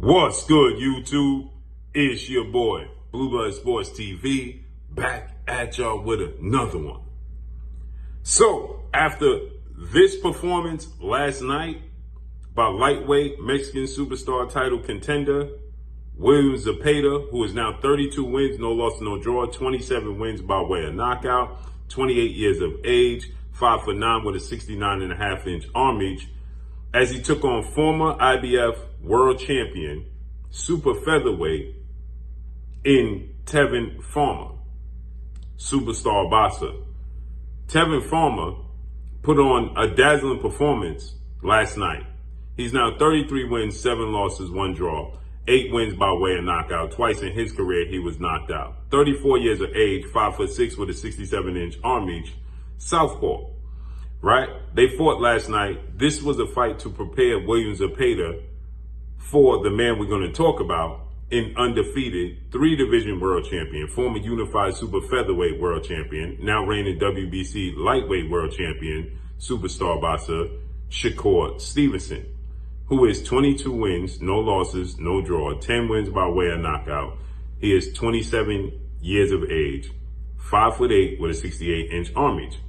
What's good, YouTube? It's your boy, Blue Blood Sports TV, back at y'all with another one. So, after this performance last night by lightweight Mexican superstar title contender, William Zepeda, who is now 32 wins, no loss, no draw, 27 wins by way of knockout, 28 years of age, 5'9" with a 69.5-inch arm reach, as he took on former IBF world champion, super featherweight, in Tevin, superstar boxer. Tevin put on a dazzling performance last night. He's now 33 wins, 7 losses, 1 draw, 8 wins by way of knockout. Twice in his career, he was knocked out. 34 years of age, 5'6" with a 67-inch arm reach, southpaw. Right? They fought last night. This was a fight to prepare William Zepeda for the man we're going to talk about, in undefeated 3-division world champion, former unified super featherweight world champion, now reigning WBC lightweight world champion, superstar boxer, Shakur Stevenson, who is 22 wins, no losses, no draw, 10 wins by way of knockout. He is 27 years of age, 5'8" with a 68-inch arm reach.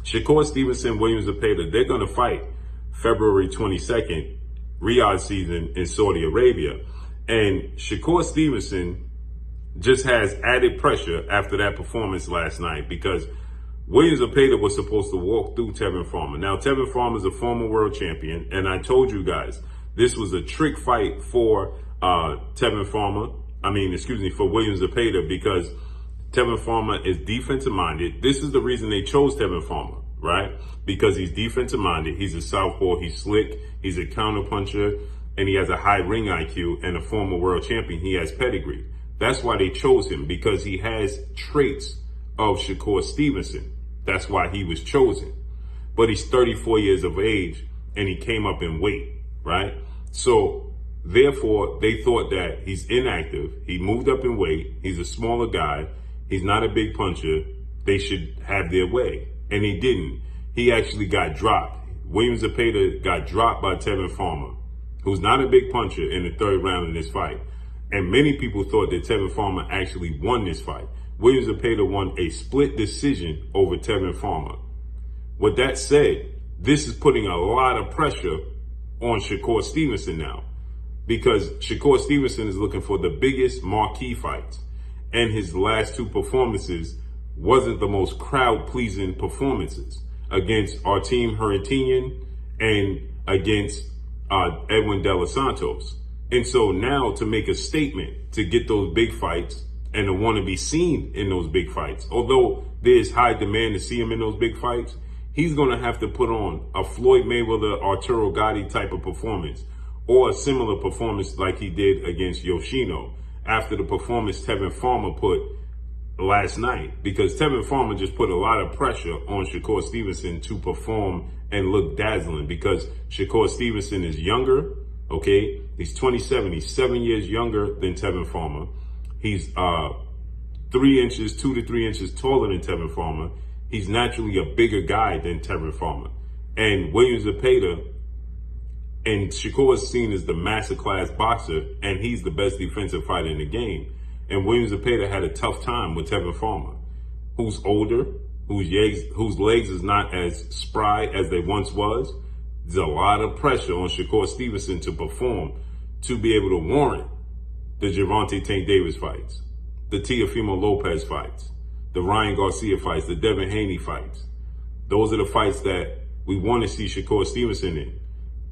Shakur Stevenson, William Zepeda, they're going to fight February 22nd, Riyadh season in Saudi Arabia. And Shakur Stevenson just has added pressure after that performance last night, because William Zepeda was supposed to walk through Tevin. Now, Tevin is a former world champion, and I told you guys this was a trick fight for for William Zepeda, because Tevin is defensive minded. This is the reason they chose Tevin, right? Because he's defensive minded. He's a southpaw. He's slick. He's a counterpuncher, and he has a high ring IQ, and a former world champion. He has pedigree. That's why they chose him, because he has traits of Shakur Stevenson. That's why he was chosen. But he's 34 years of age, and he came up in weight, right? So therefore, they thought that he's inactive. He moved up in weight. He's a smaller guy. He's not a big puncher. They should have their way. And he didn't. He actually got dropped. William Zepeda got dropped by Tevin, who's not a big puncher, in the 3rd round in this fight. And many people thought that Tevin actually won this fight. William Zepeda won a split decision over Tevin. With that said, this is putting a lot of pressure on Shakur Stevenson now, because Shakur Stevenson is looking for the biggest marquee fights. And his last 2 performances wasn't the most crowd-pleasing performances, against Artem Haritinian and against Edwin De Los Santos. And so now, to make a statement, to get those big fights and to want to be seen in those big fights, although there's high demand to see him in those big fights, he's going to have to put on a Floyd Mayweather, Arturo Gatti type of performance, or a similar performance like he did against Yoshino, after the performance Tevin put last night, because Tevin just put a lot of pressure on Shakur Stevenson to perform and look dazzling, because Shakur Stevenson is younger, okay? He's 27. He's 7 years younger than Tevin. He's 2 to 3 inches taller than Tevin. He's naturally a bigger guy than Tevin. And William Zepeda, and Shakur is seen as the masterclass boxer, and he's the best defensive fighter in the game. And William Zepeda had a tough time with Tevin, who's older, whose legs is not as spry as they once was. There's a lot of pressure on Shakur Stevenson to perform, to be able to warrant the Gervonta Tank Davis fights, the Teofimo Lopez fights, the Ryan Garcia fights, the Devin Haney fights. Those are the fights that we want to see Shakur Stevenson in,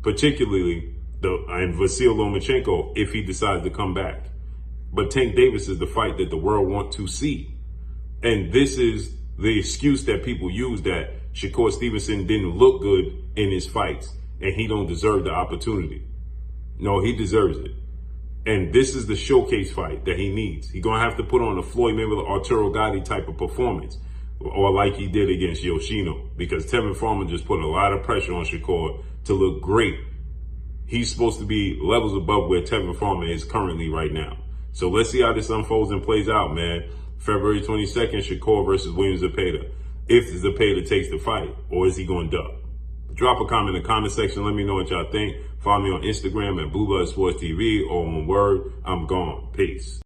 particularly and Vasyl Lomachenko, if he decides to come back. But Tank Davis is the fight that the world wants to see. And this is the excuse that people use, that Shakur Stevenson didn't look good in his fights and he don't deserve the opportunity. No, he deserves it. And this is the showcase fight that he needs. He's going to have to put on a Floyd Mayweather, Arturo Gatti type of performance, or like he did against Yoshino, because Tevin just put a lot of pressure on Shakur to look great. He's supposed to be levels above where Tevin is currently right now. So let's see how this unfolds and plays out, man. February 22nd, Shakur versus William Zepeda. If Zepeda takes the fight, or is he going to duck? Drop a comment in the comment section. Let me know what y'all think. Follow me on Instagram at Blue Blood Sports TV or on Word. I'm gone. Peace.